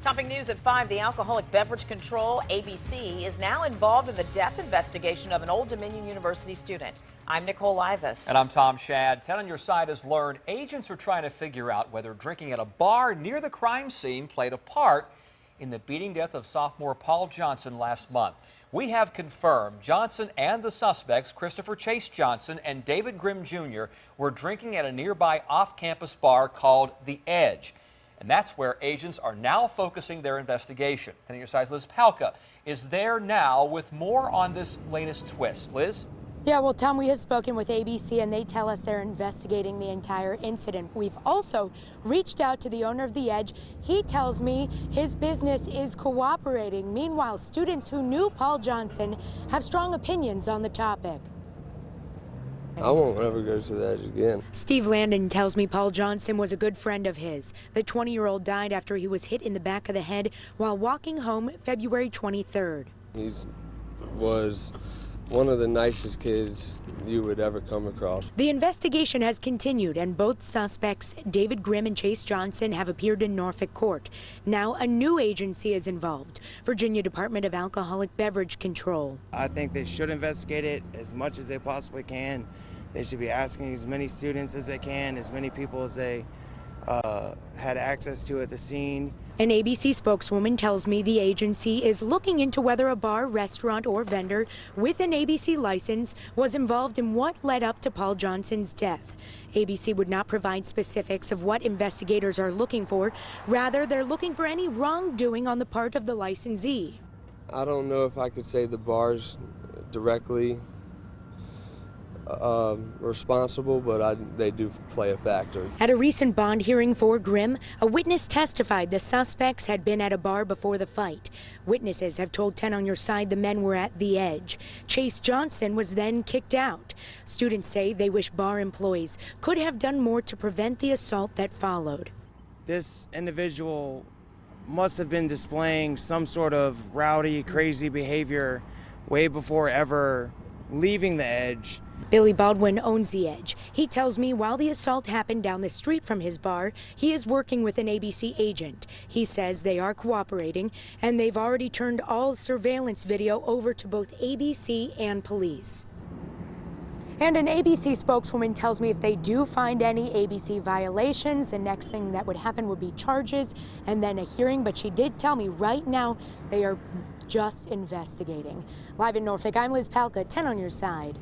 Topping news at 5, the Alcoholic Beverage Control, ABC, is now involved in the death investigation of an Old Dominion University student. I'm Nicole Livas. And I'm Tom Shad. 10 on your side has learned agents are trying to figure out whether drinking at a bar near the crime scene played a part in the beating death of sophomore Paul Johnson last month. We have confirmed Johnson and the suspects, Christopher Chase Johnson and David Grimm Jr., were drinking at a nearby off-campus bar called The Edge. And that's where agents are now focusing their investigation. 10 on your side's Liz Palka is there now with more on this latest twist. Liz? Yeah, well, Tom, we have spoken with ABC and they tell us they're investigating the entire incident. We've also reached out to the owner of The Edge. He tells me his business is cooperating. Meanwhile, students who knew Paul Johnson have strong opinions on the topic. I won't ever go to the Edge again. Steve Landon tells me Paul Johnson was a good friend of his. The 20-year-old died after he was hit in the back of the head while walking home February 23rd. He was one of the nicest kids you would ever come across. The investigation has continued, and both suspects, David Grimm and Chase Johnson, have appeared in Norfolk court. Now a new agency is involved, Virginia Department of Alcoholic Beverage Control. I think they should investigate it as much as they possibly can. They should be asking as many students as they can, as many people as they had access to at the scene. An ABC spokeswoman tells me the agency is looking into whether a bar, restaurant, or vendor with an ABC license was involved in what led up to Paul Johnson's death. ABC would not provide specifics of what investigators are looking for. Rather, they're looking for any wrongdoing on the part of the licensee. I don't know if I could say the bar's directly responsible, but they do play a factor. At a recent bond hearing for Grimm, a witness testified the suspects had been at a bar before the fight. Witnesses have told 10 on your side the men were at The Edge. Chase Johnson was then kicked out. Students say they wish bar employees could have done more to prevent the assault that followed. This individual must have been displaying some sort of rowdy, crazy behavior way before ever leaving The Edge. Billy Baldwin owns The Edge. He tells me while the assault happened down the street from his bar, he is working with an ABC agent. He says they are cooperating, and they've already turned all surveillance video over to both ABC and police. And an ABC spokeswoman tells me if they do find any ABC violations, the next thing that would happen would be charges and then a hearing. But she did tell me right now they are just investigating. Live in Norfolk, I'm Liz Palka, 10 on your side.